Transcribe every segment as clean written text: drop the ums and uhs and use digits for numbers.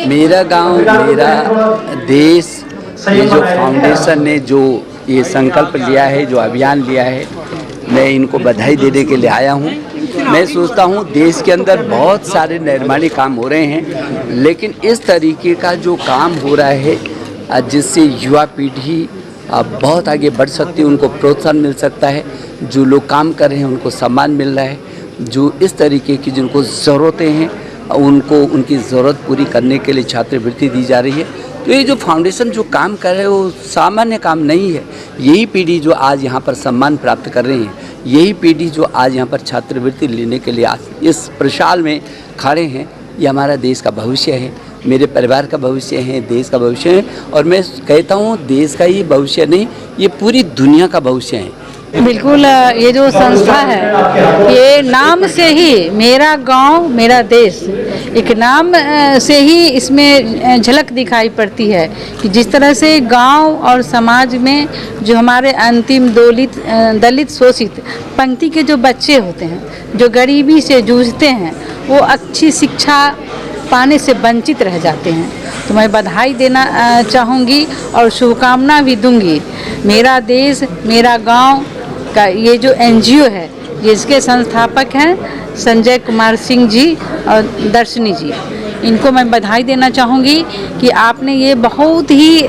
मेरा गांव मेरा देश, ये जो फाउंडेशन ने जो ये संकल्प लिया है, जो अभियान लिया है, मैं इनको बधाई देने के लिए आया हूँ। मैं सोचता हूँ देश के अंदर बहुत सारे निर्माणी काम हो रहे हैं, लेकिन इस तरीके का जो काम हो रहा है जिससे युवा पीढ़ी बहुत आगे बढ़ सकती है, उनको प्रोत्साहन मिल सकता है। जो लोग काम कर रहे हैं उनको सम्मान मिल रहा है, जो इस तरीके की जिनको ज़रूरतें हैं उनको उनकी ज़रूरत पूरी करने के लिए छात्रवृत्ति दी जा रही है। तो ये जो फाउंडेशन जो काम कर रहे हैं वो सामान्य काम नहीं है। यही पीढ़ी जो आज यहाँ पर सम्मान प्राप्त कर रही है, यही पीढ़ी जो आज यहाँ पर छात्रवृत्ति लेने के लिए आज इस प्रशाल में खड़े हैं, ये हमारा देश का भविष्य है, मेरे परिवार का भविष्य है, देश का भविष्य है। और मैं कहता हूँ देश का ही भविष्य नहीं, ये पूरी दुनिया का भविष्य है। बिल्कुल, ये जो संस्था है ये नाम से ही मेरा गांव मेरा देश, एक नाम से ही इसमें झलक दिखाई पड़ती है कि जिस तरह से गांव और समाज में जो हमारे अंतिम दलित शोषित पंक्ति के जो बच्चे होते हैं, जो गरीबी से जूझते हैं, वो अच्छी शिक्षा पाने से वंचित रह जाते हैं। तो मैं बधाई देना चाहूँगी और शुभकामना भी दूंगी। मेरा देश मेरा गांव का ये जो एनजीओ है, जिसके संस्थापक हैं संजय कुमार सिंह जी और दर्शनी जी, इनको मैं बधाई देना चाहूँगी कि आपने ये बहुत ही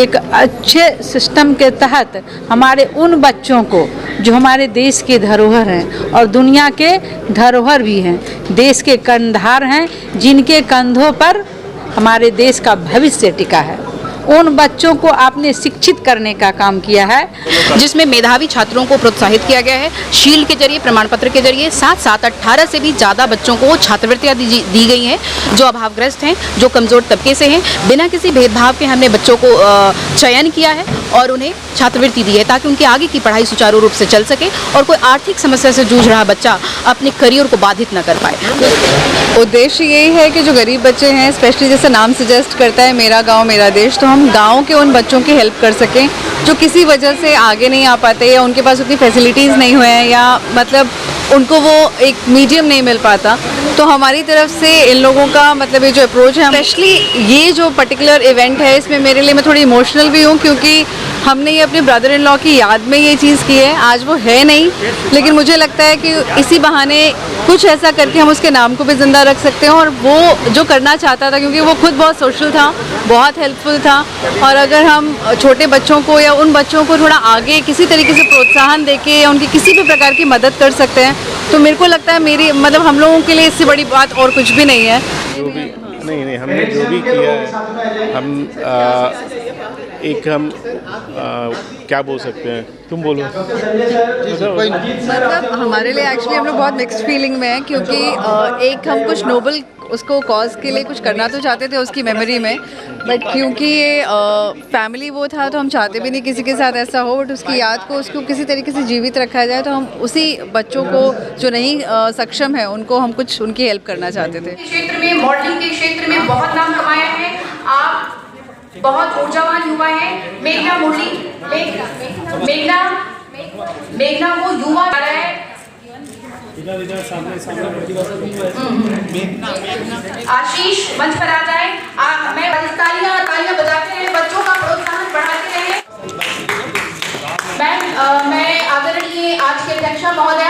एक अच्छे सिस्टम के तहत हमारे उन बच्चों को जो हमारे देश के धरोहर हैं और दुनिया के धरोहर भी हैं, देश के कंधार हैं, जिनके कंधों पर हमारे देश का भविष्य टिका है, उन बच्चों को आपने शिक्षित करने का काम किया है, जिसमें मेधावी छात्रों को प्रोत्साहित किया गया है। शील्ड के जरिए, प्रमाण पत्र के जरिए साथ 18 से भी ज़्यादा बच्चों को छात्रवृत्तियाँ दी गई हैं, जो अभावग्रस्त हैं, जो कमज़ोर तबके से हैं। बिना किसी भेदभाव के हमने बच्चों को चयन किया है और उन्हें छात्रवृत्ति दी है ताकि उनकी आगे की पढ़ाई सुचारू रूप से चल सके और कोई आर्थिक समस्या से जूझ रहा बच्चा अपने करियर को बाधित न कर पाए। उद्देश्य यही है कि जो गरीब बच्चे हैं, स्पेशली जैसे नाम सजेस्ट करता है मेरा गाँव मेरा देश, तो हम गाँव के उन बच्चों की हेल्प कर सकें जो किसी वजह से आगे नहीं आ पाते या उनके पास उतनी फैसिलिटीज़ नहीं हुए हैं या मतलब उनको वो एक मीडियम नहीं मिल पाता। तो हमारी तरफ से इन लोगों का मतलब ये जो अप्रोच है, स्पेशली ये जो पर्टिकुलर इवेंट है, इसमें मेरे लिए मैं थोड़ी इमोशनल भी हूँ क्योंकि हमने ये अपने ब्रदर इन लॉ की याद में ये चीज़ की है। आज वो है नहीं, लेकिन मुझे लगता है कि इसी बहाने कुछ ऐसा करके हम उसके नाम को भी ज़िंदा रख सकते हैं। और वो जो करना चाहता था, क्योंकि वो खुद बहुत सोशल था, बहुत हेल्पफुल था, और अगर हम छोटे बच्चों को या उन बच्चों को थोड़ा आगे किसी तरीके से प्रोत्साहन देके या उनकी किसी भी प्रकार की मदद कर सकते हैं, तो मेरे को लगता है मेरी मतलब हम लोगों के लिए इससे बड़ी बात और कुछ भी नहीं है। जो भी नहीं हमने जो भी किया है, हम क्या बोल सकते हैं, तुम बोलो। मतलब हमारे लिए एक्चुअली हम लोग बहुत मिक्स्ड फीलिंग में हैं क्योंकि एक हम कुछ नोबल उसको कॉज के लिए कुछ करना तो चाहते थे उसकी मेमोरी में, बट क्योंकि ये फैमिली वो था तो हम चाहते भी नहीं किसी के साथ ऐसा हो, बट उसकी याद को उसको किसी तरीके से जीवित रखा जाए। तो हम उसी बच्चों को जो नहीं सक्षम है उनको हम कुछ उनकी हेल्प करना चाहते थे। क्षेत्र में मॉडलिंग के क्षेत्र में बहुत नाम कमाया है, आप बहुत ऊर्जावान युवा है। मेघना वो युवा है, आशीष मंच पर आ जाए। मैं तालियां बजाते हैं, बच्चों का प्रोत्साहन बढ़ाते रहे। मैं आदरणीय आज के अध्यक्षा महोदया